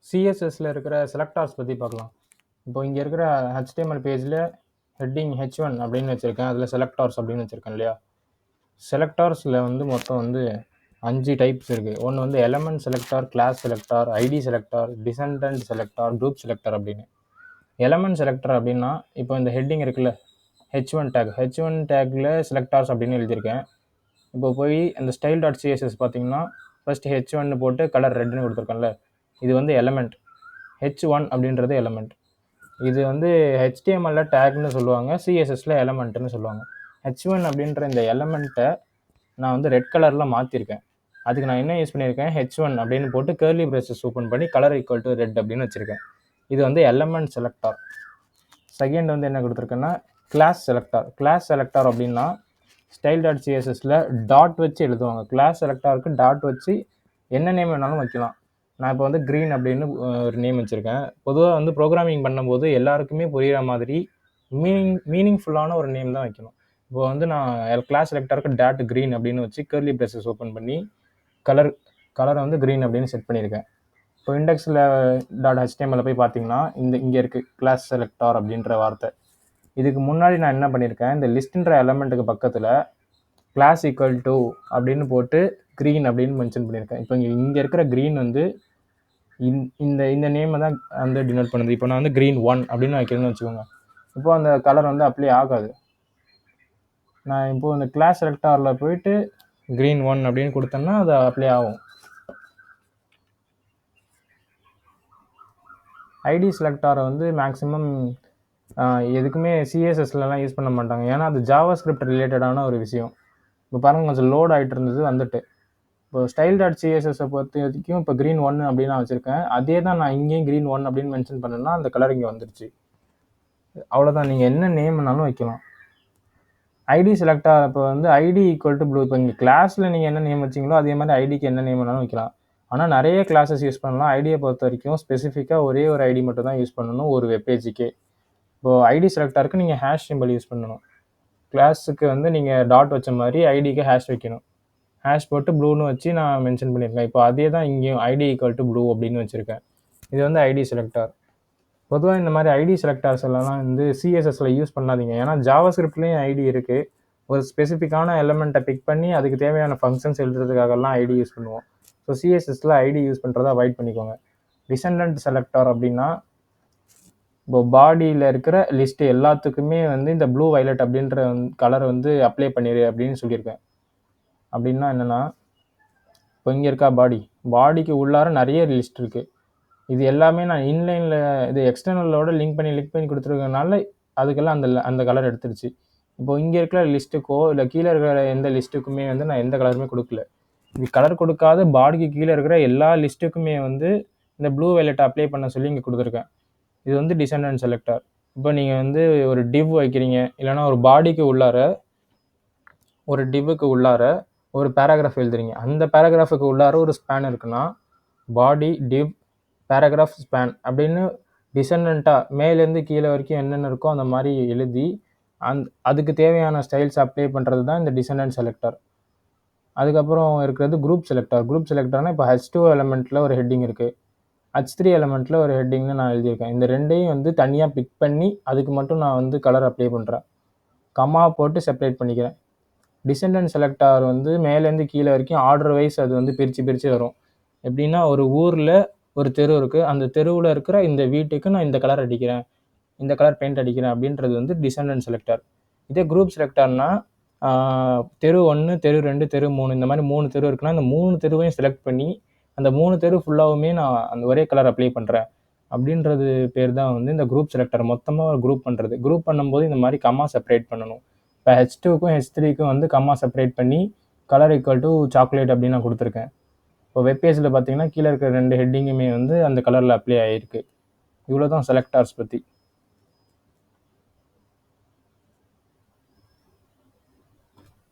சிஎஸ்எஸ்ல இருக்கிற செலக்டார்ஸ் பற்றி பார்க்கலாம். இப்போ இங்கே இருக்கிற HTML பேஜில் ஹெட்டிங் H1 அப்படின்னு வச்சுருக்கேன். அதில் செலக்டார்ஸ் அப்படின்னு வச்சுருக்கேன் இல்லையா? செலக்டார்ஸில் வந்து மொத்தம் வந்து 5 டைப்ஸ் இருக்குது. ஒன்று வந்து element selector, class selector, ID selector, descendant selector, group selector அப்படின்னு. எலமெண்ட் செலக்டர் அப்படின்னா இப்போ இந்த ஹெட்டிங் இருக்குல்ல, H1 டேக், H1 டேக்கில் செலக்டார்ஸ் அப்படின்னு எழுதியிருக்கேன். இப்போ போய் அந்த ஸ்டைல் டாட் சிஎஸ்எஸ் பார்த்தீங்கன்னா ஃபர்ஸ்ட் H1 போட்டு கலர் ரெட்னு கொடுத்துருக்கேன்ல, இது வந்து எலமெண்ட். H1 அப்படின்றது எலமெண்ட். இது வந்து HTML டேக்னு சொல்லுவாங்க, சிஎஸ்எஸ்ல எலமெண்ட்னு சொல்லுவாங்க. H1 அப்படின்ற இந்த எலமெண்ட்டை நான் வந்து ரெட் கலரில் மாற்றிருக்கேன். அதுக்கு நான் என்ன யூஸ் பண்ணியிருக்கேன், H1 அப்படின்னு போட்டு கர்லி பிரேசஸ் ஓப்பன் பண்ணி கலர் ஈக்குவல் டு ரெட் அப்படின்னு வச்சுருக்கேன். இது வந்து எலமெண்ட் செலக்டார். செகண்ட் வந்து என்ன கொடுத்துருக்கேன்னா கிளாஸ் செலக்டார். கிளாஸ் செலக்டார் அப்படின்னா ஸ்டைல் டாட் சிஎஸ்எஸ்ல டாட் வச்சு எழுதுவாங்க. கிளாஸ் செலக்டாருக்கு டாட் வச்சு என்ன நேம் வேணாலும் வைக்கலாம். நான் இப்போ வந்து க்ரீன் அப்படின்னு ஒரு நேம் வச்சுருக்கேன். பொதுவாக வந்து ப்ரோக்ராமிங் பண்ணும்போது எல்லாருக்குமே புரிகிற மாதிரி மீனிங்ஃபுல்லான ஒரு நேம் தான் வைக்கணும். இப்போ வந்து நான் கிளாஸ் செலக்டாருக்கு டாட் க்ரீன் அப்படின்னு வச்சு கர்லி பிரேசஸ் ஓப்பன் பண்ணி கலரை வந்து க்ரீன் அப்படின்னு செட் பண்ணியிருக்கேன். இப்போ இண்டெக்ஸில் .html போய் பார்த்தீங்கன்னா இங்கே இருக்குது கிளாஸ் செலக்டார் அப்படின்ற வார்த்தை. இதுக்கு முன்னாடி நான் என்ன பண்ணியிருக்கேன், இந்த லிஸ்ட்ன்ற எலமெண்ட்டுக்கு பக்கத்தில் கிளாஸ் ஈக்குவல் டு அப்படின்னு போட்டு க்ரீன் அப்படின்னு மென்ஷன் பண்ணியிருக்கேன். இப்போ இங்கே இருக்கிற க்ரீன் வந்து இந்த நேமை தான் வந்து டினோட் பண்ணுது. இப்போ நான் வந்து க்ரீன் 1 அப்படின்னு வைக்கிறேன்னு வச்சுக்கோங்க. இப்போ அந்த கலர் வந்து அப்ளை ஆகாது. நான் இப்போது இந்த கிளாஸ் செலக்டாரில் போயிட்டு க்ரீன் 1 அப்படின்னு கொடுத்தேன்னா அது அப்ளை ஆகும். ஐடி செலக்டாரை வந்து மேக்ஸிமம் எதுக்குமே சிஎஸ்எஸ்லலாம் யூஸ் பண்ண மாட்டாங்க. ஏன்னா அது ஜாவா ஸ்கிரிப்ட் ரிலேட்டடான ஒரு விஷயம். இப்போ பாருங்கள், கொஞ்சம் லோட் ஆகிட்டு இருந்தது வந்துட்டு. இப்போ ஸ்டைல் டாட் சிஎஸ்எஸை பொறுத்த வரைக்கும் இப்போ க்ரீன் 1 அப்படின்னு நான் வச்சுருக்கேன். அதே தான் நான் இங்கேயும் க்ரீன் 1 அப்படின்னு மென்ஷன் பண்ணேன்னா அந்த கலர் இங்கே வந்துருச்சு. அவ்வளோதான், நீங்கள் என்ன நேம் வேணாலும் வைக்கலாம். ஐடி செலக்டார் இப்போ வந்து ஐடி ஈக்குவல் டு ப்ளூ. இப்போ இங்கே கிளாஸில் நீங்கள் என்ன நேம் வச்சிங்களோ அதே மாதிரி ஐடிக்கு என்ன நேம் வேணாலும் வைக்கலாம். ஆனால் நிறைய கிளாஸஸ் யூஸ் பண்ணலாம். ஐடியை பொறுத்த வரைக்கும் ஸ்பெசிஃபிக்காக ஒரே ஒரு ஐடி மட்டும் தான் யூஸ் பண்ணணும் ஒரு வெப்பேஜுக்கே. இப்போது ஐடி செலக்டாருக்கு நீங்கள் ஹேஷ் சிம்பிள் யூஸ் பண்ணணும். கிளாஸுக்கு வந்து நீங்கள் டாட் வச்ச மாதிரி ஐடிக்கு ஹேஷ் வைக்கணும். ஹேஷ் போட்டு ப்ளூன்னு வச்சு நான் மென்ஷன் பண்ணியிருக்கேன். இப்போ அதே தான் இங்கேயும் ஐடி ஈக்குவல் டு ப்ளூ அப்படின்னு வச்சுருக்கேன். இது வந்து ஐடி செலக்டார். பொதுவாக இந்த மாதிரி ஐடி செலக்டார்ஸ் எல்லாம் வந்து சிஎஸ்எஸ்ல யூஸ் பண்ணாதீங்க. ஏன்னா ஜாவா ஸ்கிரிப்ட்லேயும் ஐடி இருக்குது. ஒரு ஸ்பெசிஃபிக்கான எலமெண்ட்டை பிக் பண்ணி அதுக்கு தேவையான ஃபங்க்ஷன்ஸ் எழுதுறதுக்காகலாம் ஐடி யூஸ் பண்ணுவோம். ஸோ சிஎஸ்எஸ்ல ஐடி யூஸ் பண்ணுறதை அவாய்ட் பண்ணிக்கோங்க. டிசெண்டன்ட் செலக்டார் அப்படின்னா இப்போ பாடியில் இருக்கிற லிஸ்ட்டு எல்லாத்துக்குமே வந்து இந்த ப்ளூ வயலட் அப்படின்ற கலர் வந்து அப்ளை பண்ணிடு அப்படின்னு சொல்லியிருக்கேன். அப்படின்னா என்னென்னா, இப்போ இங்கே இருக்கா பாடிக்கு உள்ளார நிறைய லிஸ்ட் இருக்குது. இது எல்லாமே நான் இன்லைனில் இது எக்ஸ்டர்னலோட லிங்க் பண்ணி கொடுத்துருக்கனால அதுக்கெல்லாம் அந்த கலர் எடுத்துருச்சு. இப்போது இங்கே இருக்கிற லிஸ்ட்டுக்கோ இல்லை கீழே இருக்கிற எந்த லிஸ்ட்டுக்குமே வந்து நான் எந்த கலருமே கொடுக்கல. இது கலர் கொடுக்காத பாடிக்கு கீழே இருக்கிற எல்லா லிஸ்ட்டுக்குமே வந்து இந்த ப்ளூ வயலட் அப்ளை பண்ண சொல்லி இங்கே கொடுத்துருக்கேன். இது வந்து டிசெண்டன்ட் செலக்டார். இப்போ நீங்கள் வந்து ஒரு டிவ் வைக்கிறீங்க, இல்லைனா ஒரு பாடிக்கு உள்ளார ஒரு டிவ்வுக்கு உள்ளார ஒரு பேராகிராஃப் எழுதுறீங்க. அந்த பேராகிராஃபுக்கு உள்ளார ஒரு ஸ்பேன் இருக்குன்னா பாடி டிவ் பேராகிராஃப் ஸ்பேன் அப்படின்னு டிசெண்டண்ட்டாக மேலேருந்து கீழே வரைக்கும் என்னென்ன இருக்கோ அந்த மாதிரி எழுதி அதுக்கு தேவையான ஸ்டைல்ஸ் அப்ளை பண்ணுறது தான் இந்த டிசெண்டன்ட் செலக்டார். அதுக்கப்புறம் இருக்கிறது குரூப் செலக்டார். குரூப் செலக்டார்னால் இப்போ H2 எலமெண்ட்டில் ஒரு ஹெட்டிங் இருக்குது, H3 எலமெண்ட்டில் ஒரு ஹெட்டிங்னு நான் எழுதியிருக்கேன். இந்த ரெண்டையும் வந்து தனியாக பிக் பண்ணி அதுக்கு மட்டும் நான் வந்து கலர் அப்ளை பண்ணுறேன். கமா போட்டு செப்பரேட் பண்ணிக்கிறேன். டிசெண்டன்ட் செலக்டார் வந்து மேலேருந்து கீழே வரைக்கும் ஆர்டர் வைஸ் அது வந்து பிரித்து வரும். எப்படின்னா ஒரு ஊரில் ஒரு தெரு இருக்குது, அந்த தெருவில் இருக்கிற இந்த வீட்டுக்கு நான் இந்த கலர் அடிக்கிறேன், இந்த கலர் பெயிண்ட் அடிக்கிறேன் அப்படின்றது வந்து டிசெண்டன்ட் செலக்டார். இதே குரூப் செலக்டார்னா தெரு 1, தெரு 2, தெரு 3 இந்த மாதிரி 3 தெரு இருக்குன்னா அந்த 3 தெருவையும் செலக்ட் பண்ணி அந்த 3 தெரு ஃபுல்லாகவுமே நான் அந்த ஒரே கலர் அப்ளை பண்ணுறேன் அப்படின்றது பேர் தான் வந்து இந்த குரூப் செலக்டார். மொத்தமாக ஒரு குரூப் பண்ணுறது. குரூப் பண்ணும்போது இந்த மாதிரி கம்மா செப்பரேட் பண்ணணும். இப்போ H2க்கும் H3க்கும் வந்து கம்மா செப்பரேட் பண்ணி கலர் ஈக்குவல் டு சாக்லேட் அப்படின்னு நான் கொடுத்துருக்கேன். இப்போ வெப்பேஜில் பார்த்தீங்கன்னா கீழே இருக்கிற 2 ஹெட்டிங்குமே வந்து அந்த கலரில் அப்ளை ஆகிருக்கு. இவ்வளோ தான் செலக்டார்ஸ் பற்றி.